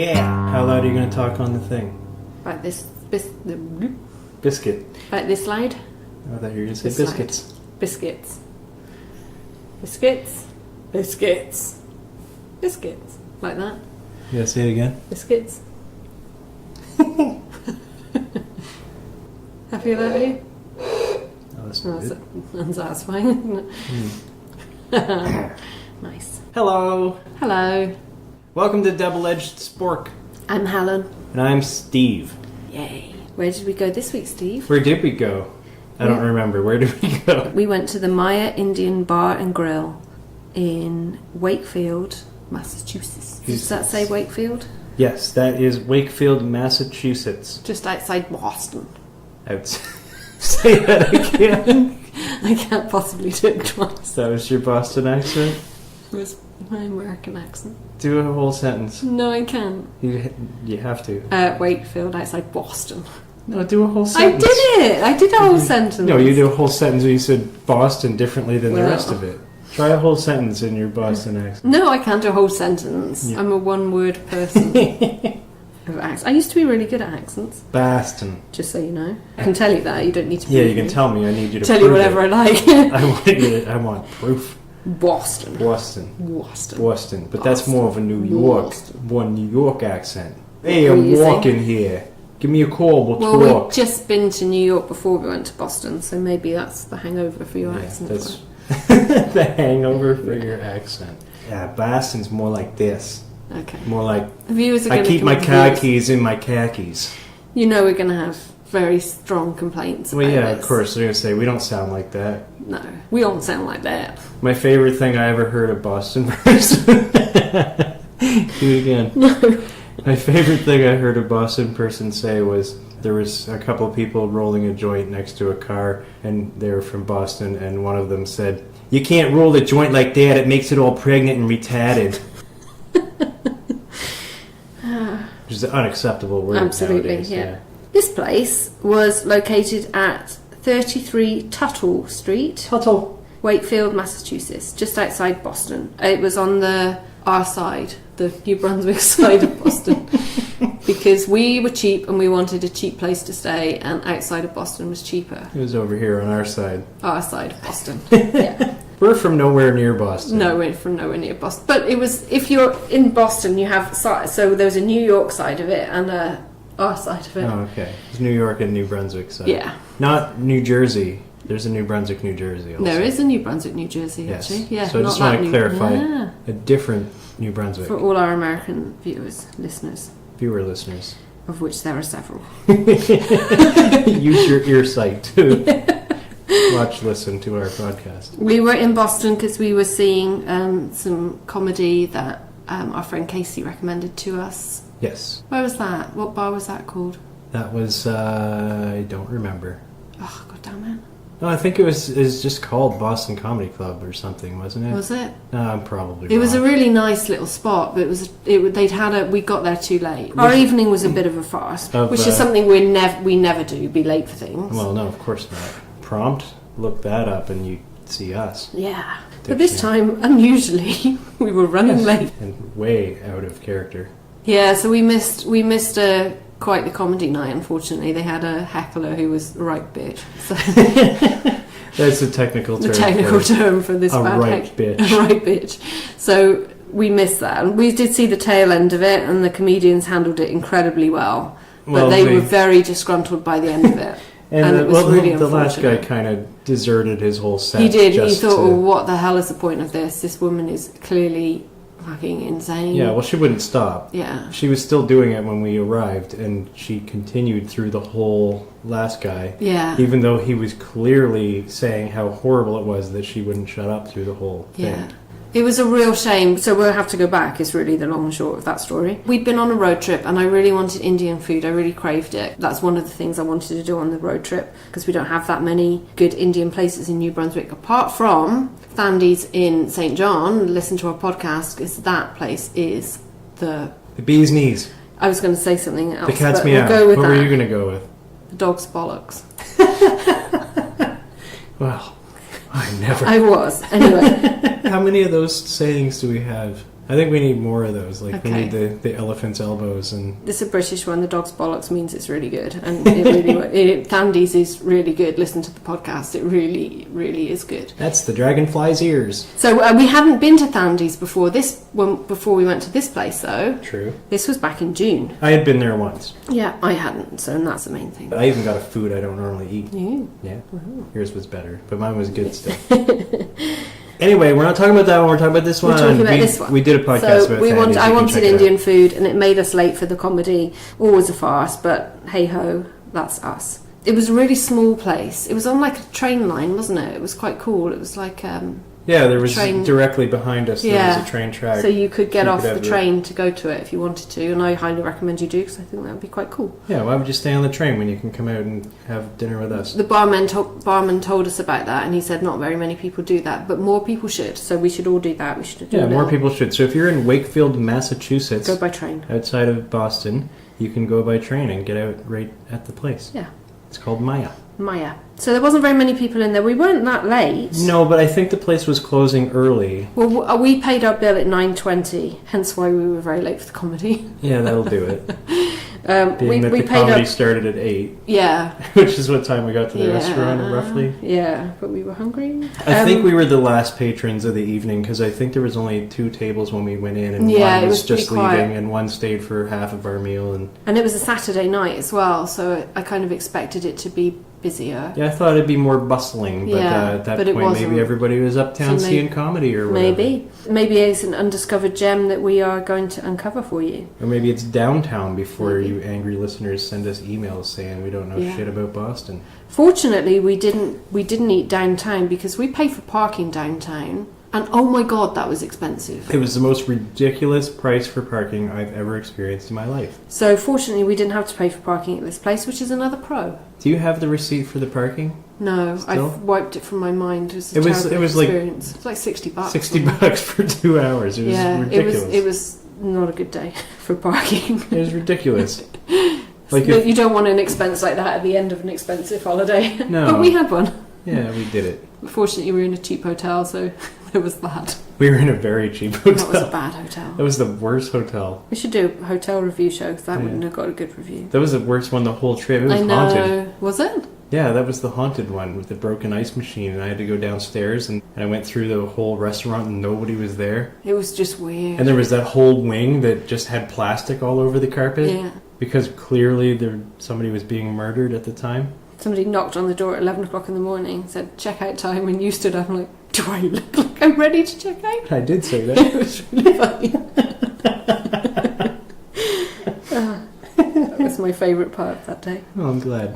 Yeah. How loud are you going to talk on the thing? Like this Biscuit. Like this slide? I thought you were going to say This biscuits. slide. Biscuits. Biscuits. Biscuits. Biscuits. Like that. Yeah, say it again. Biscuits. Happy about you? Oh, that's good. Unsatisfying, isn't it? Nice. Hello. Hello. Welcome to Double-Edged Spork. I'm Helen. And I'm Steve. Yay. Where did we go this week, Steve? Where did we go? I don't remember. Where did we go? We went to the Maya Indian Bar and Grill in Wakefield, Massachusetts. Does that say Wakefield? Yes, that is Wakefield, Massachusetts. Just outside Boston. Say that again. I can't possibly do it twice. That was your Boston accent? It was my American accent. Do a whole sentence. No, I can't. You have to. Wakefield, outside Boston. No, do a whole sentence. I did it! I did a whole sentence. No, you do a whole sentence where you said Boston differently than the rest of it. Try a whole sentence in your Boston accent. No, I can't do a whole sentence. Yeah. I'm a one-word person. I used to be really good at accents. Boston. Just so you know. I can tell you that. You don't need to. Yeah, you can tell me. I need you to tell you whatever it. I like. I want proof. Boston. But that's more of a New York accent. Hey, I'm walking here. Give me a call. We'll talk. We'd just been to New York before we went to Boston, so maybe that's the hangover for your accent. That's the hangover for your accent. Yeah, Boston's more like this. Okay. More like, I keep my car keys in my khakis. You know we're going to have very strong complaints about this. Of course. They're going to say, we don't sound like that. No, we don't sound like that. My favorite thing I ever heard a Boston person... Do it again. No. My favorite thing I heard a Boston person say was... There was a couple of people rolling a joint next to a car, and they were from Boston, and one of them said, "You can't roll the joint like that, it makes it all pregnant and retarded." Which is an unacceptable word. Absolutely, nowadays, yeah. This place was located at 33 Tuttle Street, Wakefield, Massachusetts, just outside Boston. It was on our side, the New Brunswick side of Boston. Because we were cheap and we wanted a cheap place to stay, and outside of Boston was cheaper. It was over here on our side. Our side of Boston. Yeah. We're from nowhere near Boston. No, we're from nowhere near Boston. But it was, if you're in Boston, you have, so there was a New York side of it and our side of it. Oh, okay. It's New York and New Brunswick side. Yeah. Not New Jersey. There's a New Brunswick, New Jersey also. There is a New Brunswick, New Jersey, actually. Yeah, so I just want to clarify a different New Brunswick. For all our American viewers, listeners. Viewer listeners. Of which there are several. Use your ear sight to listen to our podcast. We were in Boston because we were seeing some comedy that our friend Casey recommended to us. Yes. Where was that? What bar was that called? That was, I don't remember. Oh, God damn it. No, I think it was just called Boston Comedy Club or something, wasn't it? Was it? No, I'm probably wrong. It was a really nice little spot, but we got there too late. Our evening was a bit of a farce, which is something we never do, be late for things. Well, no, of course not. Prompt, look that up and you see us. Yeah. But this time, unusually, we were running late. And way out of character. Yeah, so we missed quite the comedy night, unfortunately. They had a heckler who was a right bitch. So that's the technical term. The technical term for this bad bitch. A right bitch. So we missed that. We did see the tail end of it, and the comedians handled it incredibly well. But they were very disgruntled by the end of it. and it was really the unfortunate. last guy kind of deserted his whole set. He did. He thought, what the hell is the point of this? This woman is clearly fucking insane. Yeah, well, she wouldn't stop. Yeah. She was still doing it when we arrived, and she continued through the whole last guy. Yeah. Even though he was clearly saying how horrible it was that she wouldn't shut up through the whole thing. Yeah. It was a real shame, so we'll have to go back, is really the long and short of that story. We'd been on a road trip, and I really wanted Indian food. I really craved it. That's one of the things I wanted to do on the road trip, because we don't have that many good Indian places in New Brunswick, apart from Thandy's in St. John. Listen to our podcast, because that place is the bee's knees. I was going to say something else. The cat's meow. What were you going to go with? The dog's bollocks. Well, I never. I was. Anyway. How many of those sayings do we have? I think we need more of those. Like, we Okay. need the elephant's elbows and... This is a British one. The dog's bollocks means it's really good, and it really Thandies is really good. Listen to the podcast; it really, really is good. That's the dragonfly's ears. So we hadn't been to Thandies before before we went to this place, though. True. This was back in June. I had been there once. Yeah, I hadn't, so that's the main thing. I even got a food I don't normally eat. You? Yeah. Yours was better, but mine was good stuff. Anyway, we're not talking about that one. We're talking about this one. We're talking about this one. We did a podcast about Thandies. I You can wanted check it out. Indian food, and it made us late for the comedy. Always a farce, but hey ho, that's us. It was a really small place. It was on like a train line, wasn't it? It was quite cool. It was like Yeah, there was train. directly behind us. There was a train track. So you could get off the have train to go to it if you wanted to, and I highly recommend you do because I think that would be quite cool. Yeah, why would you stay on the train when you can come out and have dinner with us? The barman told us about that, and he said not very many people do that, but more people should. So we should all do that. We should do Yeah, it. more people should. So if you're in Wakefield, Massachusetts, Go by train. outside of Boston, you can go by train and get out right at the place. Yeah. It's called Maya. So there wasn't very many people in there. We weren't that late. No, but I think the place was closing early. Well, we paid our bill at 9:20, hence why we were very late for the comedy. Yeah, that'll do it. Being that we the paid comedy our started at 8, yeah, which is what time we got to the restaurant, roughly. Yeah, but we were hungry. I think we were the last patrons of the evening because I think there was only 2 tables when we went in, and one it was was just pretty quiet. leaving, and one stayed for half of our meal. And it was a Saturday night as well, so I kind of expected it to be busier. Yeah, I thought it'd be more bustling, but at that but it point wasn't. maybe everybody was uptown So seeing comedy or whatever. Maybe it's an undiscovered gem that we are going to uncover for you. Or maybe it's downtown before you angry listeners send us emails saying we don't know shit about Boston. Fortunately, we didn't eat downtown because we pay for parking downtown. And oh my god, that was expensive. It was the most ridiculous price for parking I've ever experienced in my life. So fortunately, we didn't have to pay for parking at this place, which is another pro. Do you have the receipt for the parking? No, Still? I've wiped it from my mind. It was It was like experience. It's like $60. $60 for 2 hours. It was ridiculous. It was not a good day for parking. It was ridiculous. Like But you don't want an expense like that at the end of an expensive holiday. No. But we had one. Yeah, we did it. Fortunately, we were in a cheap hotel, so there was that. We were in a very cheap hotel. That was a bad hotel. That was the worst hotel. We should do a hotel review show because that wouldn't have got a good review. That was the worst one the whole trip. It was I know. haunted. Was it? Yeah, that was the haunted one with the broken ice machine, and I had to go downstairs, and I went through the whole restaurant, and nobody was there. It was just weird. And there was that whole wing that just had plastic all over the carpet. Yeah. Because clearly somebody was being murdered at the time. Somebody knocked on the door at 11 o'clock in the morning, said checkout time, and you stood up and like, do I look like I'm ready to check out? I did say that. It was really funny. That was my favourite part of that day. Oh, I'm glad.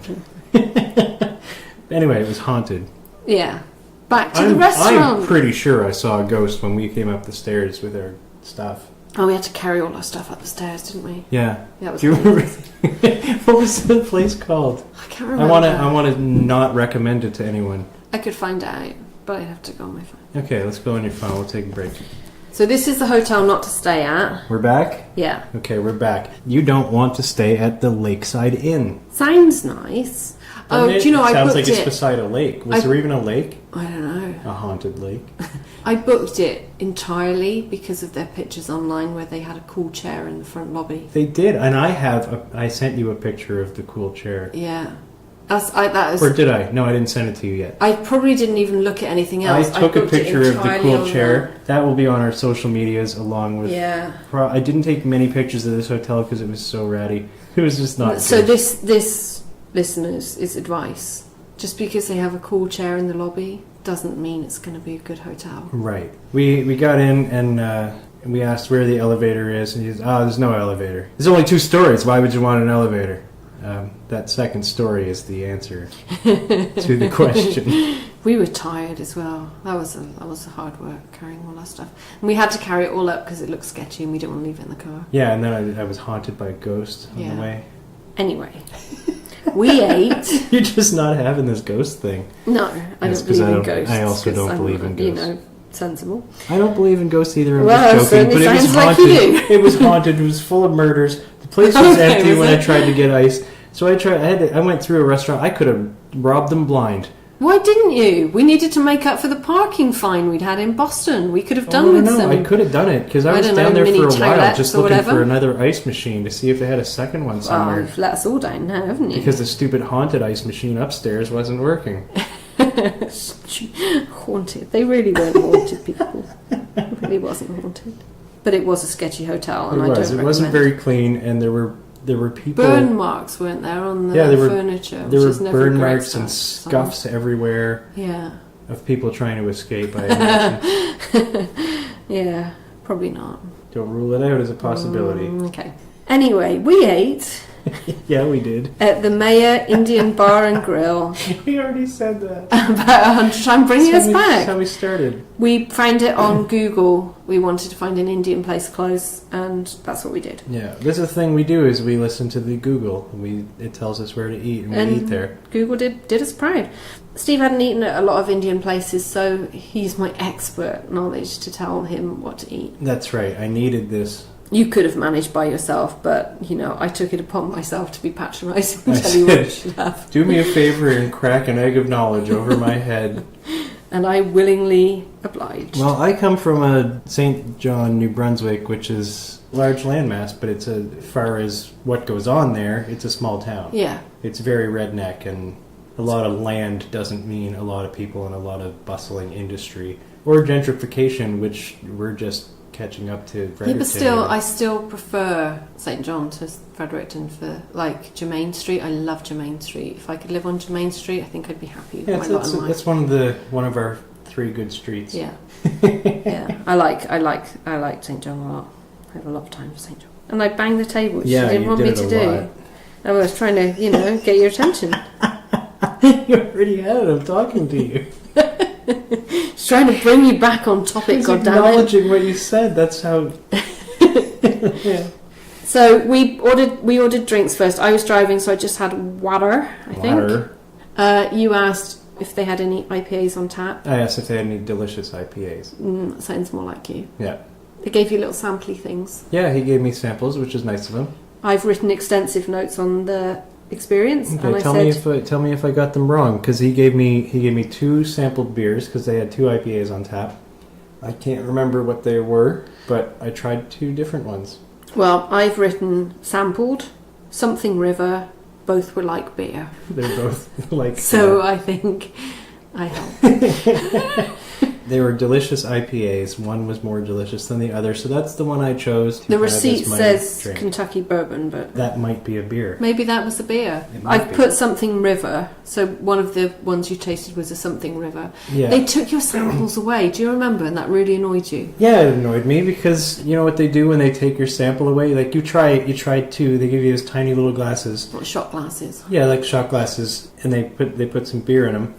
Anyway, it was haunted. Yeah. Back to the restaurant. I'm pretty sure I saw a ghost when we came up the stairs with our stuff. Oh, we had to carry all our stuff up the stairs, didn't we? Yeah. Yeah, it was Do you remember? crazy. What was the place called? I can't remember. I want to not recommend it to anyone. I could find out, but I'd have to go on my phone. Okay, let's go on your phone. We'll take a break. So this is the hotel not to stay at. We're back? Yeah. Okay, we're back. You don't want to stay at the Lakeside Inn. Sounds nice. Oh, do you know, I Sounds booked like it's it. beside a lake. Was there even a lake? I don't know. A haunted lake. I booked it entirely because of their pictures online where they had a cool chair in the front lobby. They did, and I sent you a picture of the cool chair. Yeah. That was, Or did I? No, I didn't send it to you yet. I probably didn't even look at anything else. I took a booked it picture of the entirely cool on chair. That will be on our social medias along with... Yeah. I didn't take many pictures of this hotel because it was so ratty. It was just not So good. this, listeners, is advice. Just because they have a cool chair in the lobby doesn't mean it's going to be a good hotel. Right. We got in and we asked where the elevator is, and he says, there's no elevator. There's only 2 stories. Why would you want an elevator? That second story is the answer to the question. We were tired as well. That was a hard work carrying all our stuff. And we had to carry it all up because it looked sketchy and we didn't want to leave it in the car. Yeah, and then I was haunted by a ghost on the way. Anyway, we ate. You're just not having this ghost thing. No, I Yes, don't 'cause believe in ghosts. I also 'cause don't I'm, believe in ghosts. Sensible. I don't believe in ghosts either. I'm Well, just joking. But certainly it was sounds like haunted. you do. It was haunted. It was full of murders. The place was empty was when it? I tried to get ice. So I went through a restaurant. I could have robbed them blind. Why didn't you? We needed to make up for the parking fine we'd had in Boston. We could have done with some... I could have done it, because I was down there for a while just looking for another ice machine to see if they had a second one somewhere. Well, you've let us all down now, haven't you? Because the stupid haunted ice machine upstairs wasn't working. Haunted. They really weren't haunted, people. It really wasn't haunted. But it was a sketchy hotel, and It wasn't very clean, and there were people... Burn marks, weren't there, on the furniture? There were burn marks and scuffs everywhere. Yeah. Of people trying to escape, I imagine. Yeah, probably not. Don't rule it out as a possibility. Okay. Anyway, we ate... Yeah, we did. At the Maya Indian Bar and Grill. We already said that. About I'm bringing us back. That's how we started. We found it on Google. We wanted to find an Indian place close, and that's what we did. Yeah, this is the thing we do is we listen to the Google. It tells us where to eat, and we eat there. Google did us proud. Steve hadn't eaten at a lot of Indian places, so he's my expert knowledge to tell him what to eat. That's right. I needed this. You could have managed by yourself, but, I took it upon myself to be patronising and tell you what you should have. Do me a favour and crack an egg of knowledge over my head. And I willingly obliged. Well, I come from St. John, New Brunswick, which is a large landmass, but it's as far as what goes on there, it's a small town. Yeah. It's very redneck, and a lot of land doesn't mean a lot of people and a lot of bustling industry. Or gentrification, which we're just... catching up to Fredericton. Yeah, but I still prefer St. John to Fredericton for, Germain Street. I love Germain Street. If I could live on Germain Street, I think I'd be happy with my lot in life. That's one of our 3 good streets. Yeah. Yeah. I like St. John a lot. I have a lot of time for St. John. And I banged the table, which you didn't want me to do. I was trying to, get your attention. You already had it. I'm talking to you. Just trying to bring you back on topic, goddammit. Acknowledging what you said. That's how. Yeah. So we ordered drinks first. I was driving, so I just had water. I think. You asked if they had any IPAs on tap. I asked if they had any delicious IPAs. That sounds more like you. Yeah. They gave you little sampley things. Yeah, he gave me samples, which is nice of him. I've written extensive notes on the experience. Okay, and tell me if I got them wrong, because he gave me 2 sampled beers because they had 2 IPAs on tap. I can't remember what they were, but I tried 2 different ones. Well, I've written sampled, something river. Both were like beer. They're both like. So I think I helped. They were delicious IPAs. One was more delicious than the other, so that's the one I chose. The receipt says drink. Kentucky bourbon, but... That might be a beer. Maybe that was the beer. I've put something river, so one of the ones you tasted was a something river. Yeah. They took your samples away, do you remember? And that really annoyed you. Yeah, it annoyed me, because you know what they do when they take your sample away? Like, you try 2, they give you these tiny little glasses. What, shot glasses? Yeah, like shot glasses, and they put some beer in them,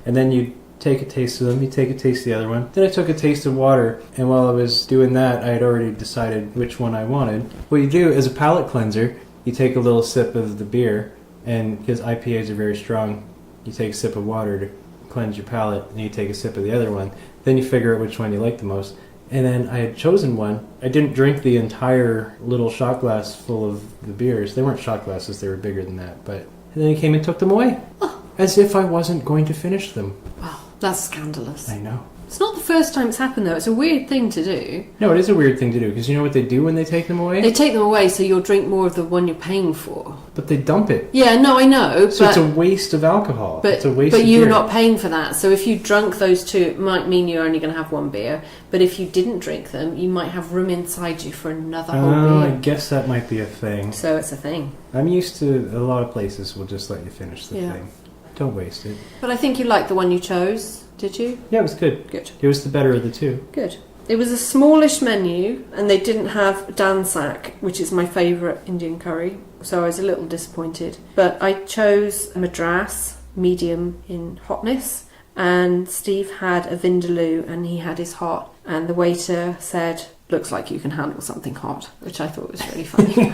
and then you take a taste of them, you take a taste of the other one. Then I took a taste of water, and while I was doing that, I had already decided which one I wanted. What you do, as a palate cleanser, you take a little sip of the beer, and because IPAs are very strong, you take a sip of water to cleanse your palate, and you take a sip of the other one. Then you figure out which one you like the most. And then I had chosen one. I didn't drink the entire little shot glass full of the beers. They weren't shot glasses, they were bigger than that. And then he came and took them away. Oh. As if I wasn't going to finish them. Wow. That's scandalous. I know. It's not the first time it's happened, though. It's a weird thing to do. No, it is a weird thing to do, because you know what they do when they take them away? They take them away so you'll drink more of the one you're paying for. But they dump it. Yeah, no, I know. So it's a waste of alcohol. It's a waste of you're beer. not paying for that. So if you drunk those 2, it might mean you're only going to have 1 beer. But if you didn't drink them, you might have room inside you for another whole beer. I guess that might be a thing. So it's a thing. I'm used to a lot of places will just let you finish the thing. Don't waste it. But I think you liked the one you chose, did you? Yeah, it was good. Good. It was the better of the 2. Good. It was a smallish menu, and they didn't have dansak, which is my favourite Indian curry, so I was a little disappointed. But I chose Madras, medium in hotness, and Steve had a vindaloo, and he had his hot, and the waiter said, "Looks like you can handle something hot," which I thought was really funny.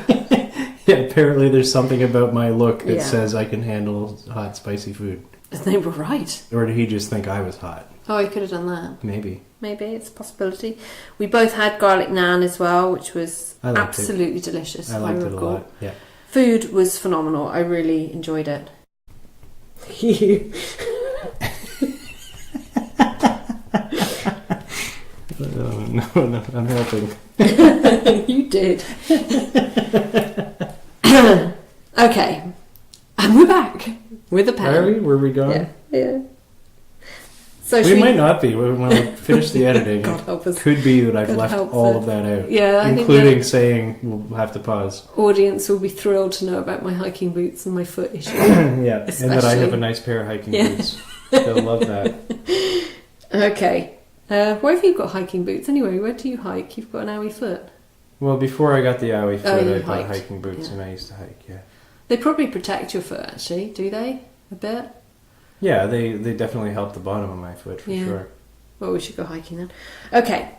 Yeah, apparently there's something about my look that says I can handle hot, spicy food. They were right. Or did he just think I was hot? Oh, he could have done that. Maybe. Maybe, it's a possibility. We both had garlic naan as well, which was absolutely delicious. I liked it a lot, yeah. Food was phenomenal. I really enjoyed it. no, I'm helping. You did. Okay. And we're back with a pen. Are we? Were we gone? Yeah. So We might not be. When we finish the editing, God help us. could be that I've God left help all us. of that out. Yeah, I think including saying we'll have to pause. audience will be thrilled to know about my hiking boots and my foot issue. Yeah, Especially. and that I have a nice pair of hiking boots. They'll love that. Okay. Where have you got hiking boots anyway? Where do you hike? You've got an owie foot. Well, before I got the owie foot, you I bought hiked. hiking boots, Yeah. and I used to hike. Yeah, They probably protect your foot, actually, do they? A bit? yeah, they definitely help the bottom of my foot for Yeah. sure. Well, we should go hiking then. Okay.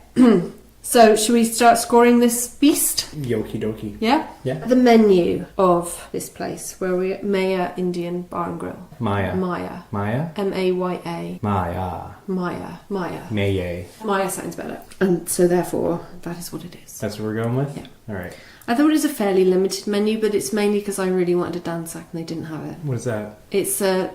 So, should we start scoring this beast? Yoki dokie. Yeah? Yeah. The menu of this place, where we're at Maya Indian Bar and Grill. Maya. Maya. Maya. M-A-Y-A. Maya. Maya. Maya. Maye. Maya sounds better. And so, therefore, that is what it is. That's what we're going with? Yeah. All right. I thought it was a fairly limited menu, but it's mainly because I really wanted a dansak and they didn't have it. What is that? It's a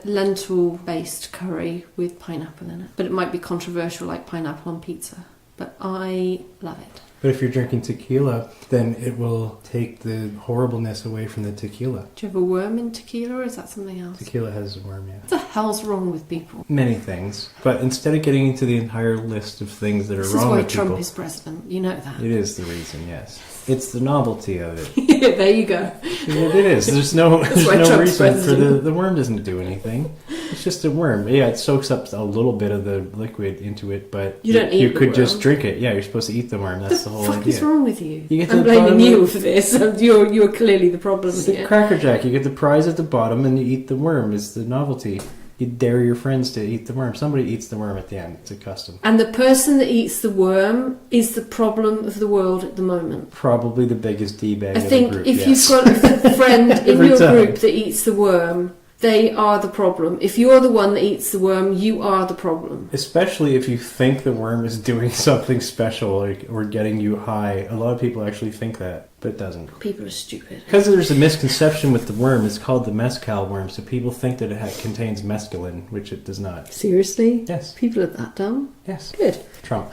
lentil-based curry with pineapple in it. But it might be controversial, like pineapple on pizza. But I love it. But if you're drinking tequila, then it will take the horribleness away from the tequila. Do you have a worm in tequila, or is that something else? Tequila has a worm, yeah. What the hell's wrong with people? Many things. But instead of getting into the entire list of things that are This wrong is why with Trump people... is president. You know that. It is the reason, yes. It's the novelty of it. There you go. It is. There's no why reason Trump's for president. the worm doesn't do anything. It's just a worm. Yeah, it soaks up a little bit of the liquid into it, but You don't eat you the could worm. just drink it. Yeah, you're supposed to eat the worm. That's the whole fuck idea. is wrong with you? You get to I'm the blaming bottom you of- for this. You're clearly the problem It's the here. Cracker Jack. You get the prize at the bottom and you eat the worm. It's the novelty. You dare your friends to eat the worm. Somebody eats the worm at the end. It's a custom. And the person that eats the worm is the problem of the world at the moment. Probably the biggest D-bag I of the think group, if yes. you've got a friend in Every your time. group that eats the worm, they are the problem. If you're the one that eats the worm, you are the problem. Especially if you think the worm is doing something special or getting you high. A lot of people actually think that, but it doesn't. People are stupid. Because there's a misconception with the worm. It's called the mezcal worm, so people think that it contains mescaline, which it does not. Seriously? Yes. People are that dumb? Yes. Good. Trump.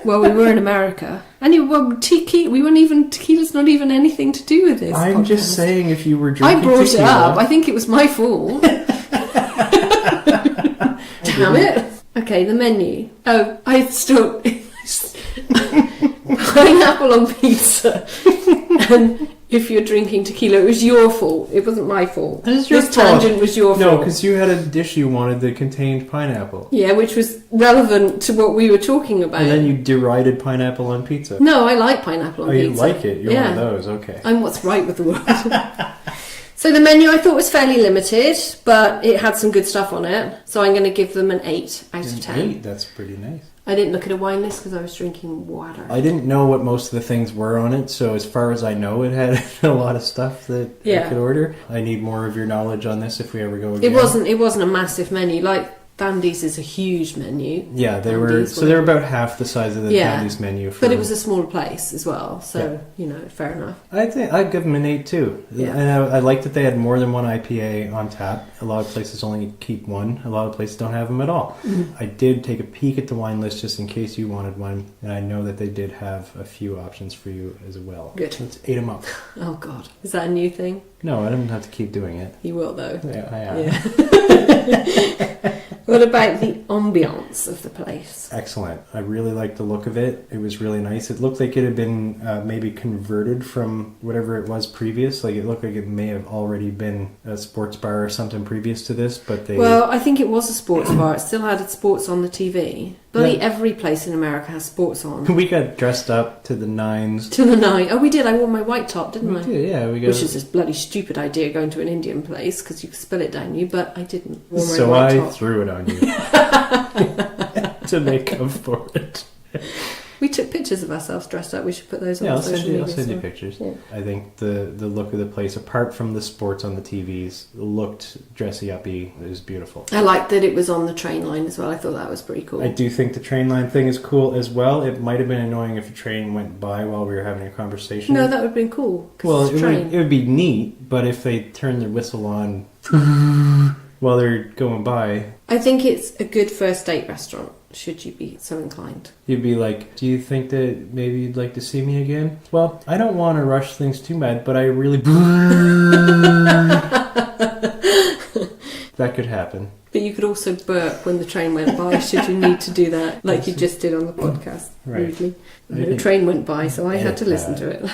Well, we were in America. And tequila's not even anything to do with this. I'm just podcast. saying if you were I drinking brought tequila, it up. I think it was my fault. Damn it. Okay, the menu. Oh, I still... Pineapple on pizza. And if you're drinking tequila, it was your fault. It wasn't my fault. It's your This fault. tangent was your No, fault. because you had a dish you wanted that contained pineapple. Yeah, which was relevant to what we were talking about. And then you derided pineapple on pizza. No, I like pineapple on Oh, pizza. you like it? You're Yeah. one of those, okay. I'm what's right with the world. So the menu I thought was fairly limited, but it had some good stuff on it. So I'm going to give them an 8 out of 10. 8, that's pretty nice. I didn't look at a wine list because I was drinking water. I didn't know what most of the things were on it, so as far as I know, it had a lot of stuff that I Yeah. could order. I need more of your knowledge on this if we ever go again. It wasn't a massive menu. Like Dandy's is a huge menu. Yeah, they were. Dandy's So they were about half the size of the Yeah. Dandy's menu. For, But it was a smaller place as well, so, Yeah. you know, fair enough. I think I'd give them an 8 too. Yeah. And I like that they had more than one IPA on tap. A lot of places only keep one. A lot of places don't have them at all. Mm-hmm. I did take a peek at the wine list just in case you wanted one, and I know that they did have a few options for you as well. Good. Let's 8 them up. Oh, God. Is that a new thing? No, I don't have to keep doing it. You will, though. Yeah, I am. Yeah. What about the ambiance of the place? Excellent. I really liked the look of it. It was really nice. It looked like it had been maybe converted from whatever it was previous. Like it looked like it may have already been a sports bar or something previous to this, but they... Well, I think it was a sports bar. It still had sports on the TV. Bloody Yeah. every place in America has sports on. We got dressed up to the nines. To the night. Oh, we did. I wore my white top, didn't We I? did, yeah. We got, Which is a bloody stupid idea going to an Indian place because you can spill it down you, but I didn't. Wore my so white I top. threw it on you to make up for it. We took pictures of ourselves dressed up. We should put those on Yeah, I'll social send you media. so- pictures. Yeah. I think the look of the place, apart from the sports on the TVs, looked dressy-uppy. It was beautiful. I liked that it was on the train line as well. I thought that was pretty cool. I do think the train line thing is cool as well. It might have been annoying if a train went by while we were having a conversation. No, that would have been cool. 'cause well, it's a train. it would be neat, but if they turned their whistle on while they're going by... I think it's a good first date restaurant. should you be so inclined. You'd be like, do you think that maybe you'd like to see me again? Well, I don't want to rush things too bad, but I really... That could happen. But you could also burp when the train went by, should you need to do that, like you just did on the podcast, rudely. The train went by, so I had to listen to it.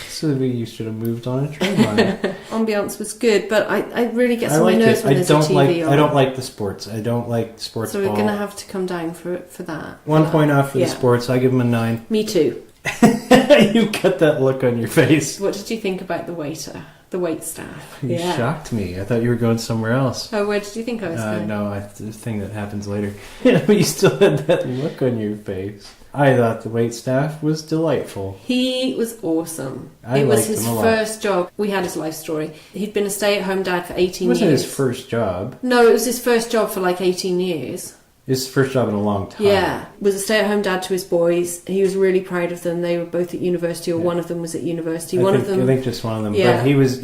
So you should have moved on a train line. Ambiance was good, but I really get on my nerves when there's a TV on. I don't like the sports. I don't like sports So ball. we're going to have to come down for that. 1 point off for the sports. I give them a 9. Me too. You got that look on your face. What did you think about the waiter? The wait staff? You shocked me. I thought you were going somewhere else. Oh, where did you think I was going? No, the thing that happens later. But you still had that look on your face. I thought the wait staff was delightful. He was awesome. It was his first job. We had his life story. He'd been a stay-at-home dad for 18 years. It wasn't his first job. No, it was his first job for like 18 years. His first job in a long time. Yeah. Was a stay-at-home dad to his boys. He was really proud of them. They were both at university, or one of them was at university. I think just one of them. Yeah. But he was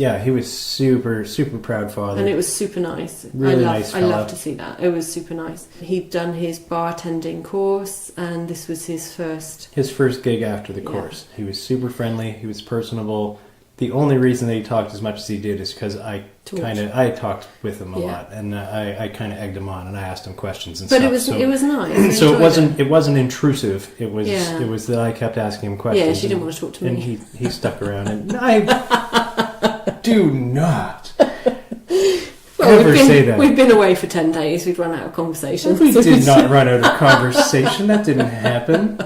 super, super proud father. And it was super nice. Really nice fella. I love to see that. It was super nice. He'd done his bartending course, and this was his first gig after the course. He was super friendly. He was personable. The only reason that he talked as much as he did is because I talked with him a lot, and I kind of egged him on, and I asked him questions and stuff. But it was nice. So it wasn't intrusive. It was that I kept asking him questions. Yeah, she didn't want to talk to me, and he stuck around. And I do not ever say that. We've been away for 10 days. We've run out of conversation. We did not run out of conversation. That didn't happen.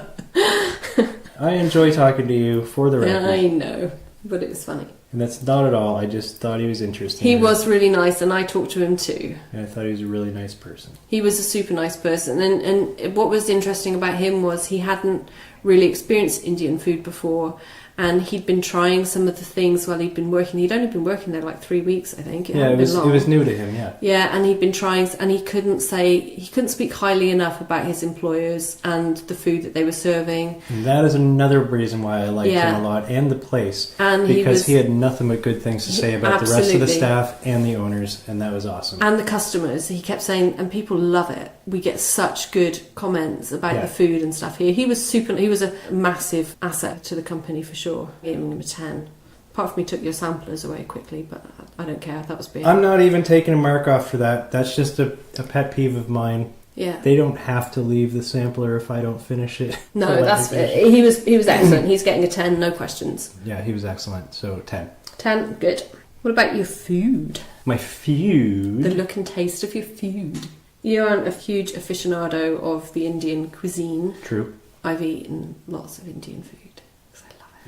I enjoy talking to you for the record. I know. But it was funny. And that's not at all. I just thought he was interesting. He was really nice, and I talked to him too. And I thought he was a really nice person. He was a super nice person. And what was interesting about him was he hadn't really experienced Indian food before. And he'd been trying some of the things while he'd been working. He'd only been working there like 3 weeks, I think. It was new to him, yeah. Yeah, and he'd been trying, and he couldn't speak highly enough about his employers and the food that they were serving. And that is another reason why I liked him a lot, and the place. And because he had nothing but good things to say about the rest of the staff and the owners, and that was awesome. And the customers. He kept saying, and people love it. We get such good comments about the food and stuff here. He was a massive asset to the company for sure. Giving him a 10. Apart from he took your samplers away quickly, but I don't care. That was big. I'm not even taking a mark off for that. That's just a pet peeve of mine. Yeah. They don't have to leave the sampler if I don't finish it. No, he was excellent. He's getting a 10, no questions. Yeah, he was excellent. So 10. 10, good. What about your food? My food? The look and taste of your food. You aren't a huge aficionado of the Indian cuisine. True. I've eaten lots of Indian food.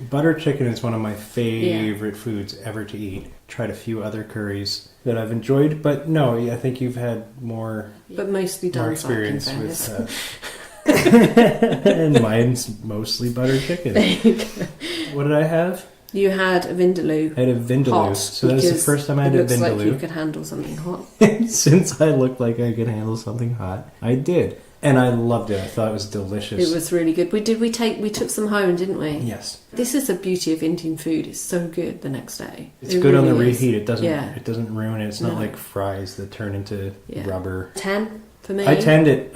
Butter chicken is one of my favorite foods ever to eat. Tried a few other curries that I've enjoyed, but no, I think you've had more. But mostly done more experience with. And mine's mostly butter chicken. There you go. What did I have? You had a vindaloo. I had a vindaloo. Hot, so that was the first time I had a vindaloo. Looks like you could handle something hot. Since I looked like I could handle something hot, I did. And I loved it. I thought it was delicious. It was really good. We took some home, didn't we? Yes. This is the beauty of Indian food. It's so good the next day. It's good really on the reheat. It doesn't ruin it. It's not like fries that turn into rubber. 10 for me. I tend it.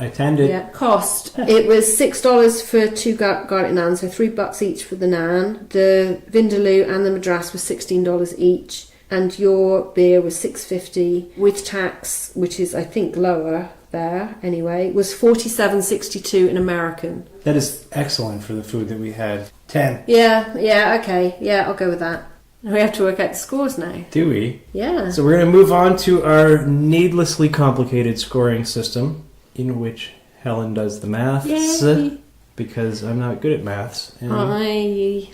Yeah. Cost. It was $6 for 2 garlic naans, so $3 each for the naan. The vindaloo and the madras was $16 each. And your beer was $6.50 with tax, which is I think lower there anyway, was $47.62 in American. That is excellent for the food that we had. 10. Yeah, okay. Yeah, I'll go with that. We have to work out the scores now. Do we? Yeah. So we're going to move on to our needlessly complicated scoring system, in which Helen does the maths. Yay. Because I'm not good at maths. And I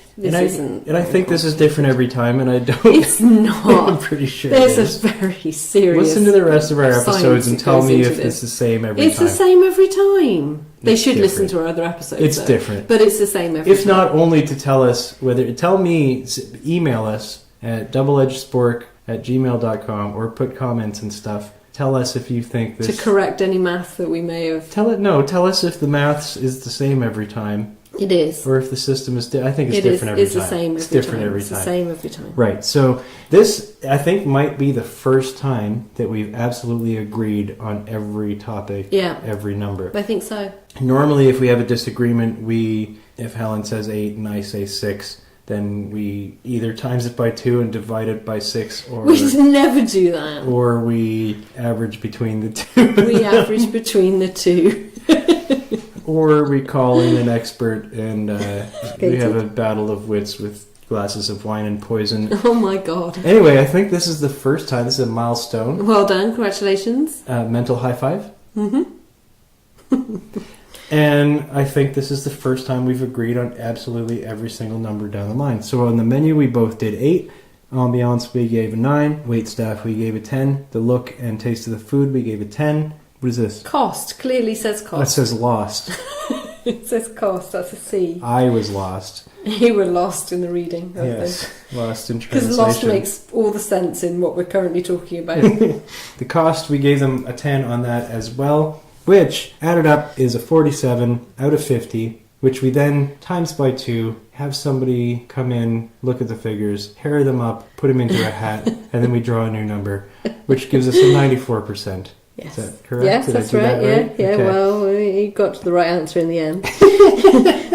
think this is different every time, and I don't. It's not. I'm pretty sure There's a very serious. Listen to the rest of our episodes and tell me if it's the same every time. It's the same every time. They should listen to our other episodes. It's different. But it's the same every time. If not only to tell us email us at doubleedgedspork@gmail.com or put comments and stuff. Tell us if you think this... To correct any math that we may have... Tell us if the maths is the same every time. It is. Or if the system is... I think it's It different every is time. the same It's every different time. every It's time. the same every time. Right. So this, I think, might be the first time that we've absolutely agreed on every topic, Yeah. every number. I think so. Normally, if we have a disagreement, if Helen says 8 and I say 6, then we either times it by 2 and divide it by 6, or We never do that. or we average between the two. We average between the two. Or we call in an expert and we Katie. have a battle of wits with glasses of wine and poison. Oh my god. Anyway, I think this is the first time. This is a milestone. Well done. Congratulations. Mental high five. Mm-hmm. And I think this is the first time we've agreed on absolutely every single number down the line. So on the menu, we both did 8. Ambiance, we gave a 9. Wait staff, we gave a 10. The look and taste of the food, we gave a 10. What is this? Cost. Clearly says That cost. says lost. It says cost. That's a C. I was lost. You were lost in the reading of Yes, lost in Because translation. lost makes all the sense in what we're currently talking about. The cost, we gave them a 10 on that as well, which added up is a 47 out of 50, which we then times by 2, have somebody come in, look at the figures, hair them up, put them into a hat, and then we draw a new number, which gives us a 94%. Yes. Is that correct? Yes, Did I that's do right. that Yeah, yeah. Okay. Well, you got to the right answer in the end.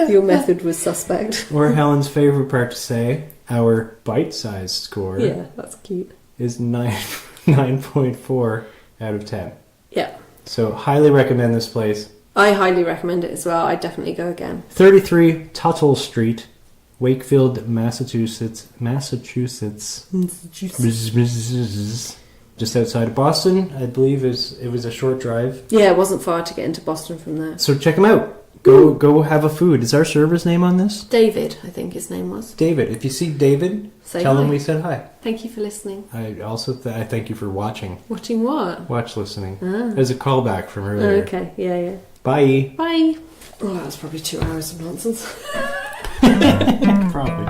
Your method was suspect. Or Helen's favorite part to say, our bite-sized score Yeah, that's cute. is 9.4 out of 10. Yeah, So highly recommend this place. I highly recommend it as well. I'd definitely go again. 33 Tuttle Street, Wakefield, Massachusetts. Just outside of Boston, I believe it was a short drive. Yeah, it wasn't far to get into Boston from there. So check them out. Go have a food. Is our server's name on this? David, I think his name was. David. If you see David, Say tell hi. him we said hi. Thank you for listening. I also I thank you for watching. Watching what? Watch listening. Ah. There's a callback from Oh, earlier. okay, yeah. Bye. Bye. Oh, that was probably 2 hours of nonsense. Probably.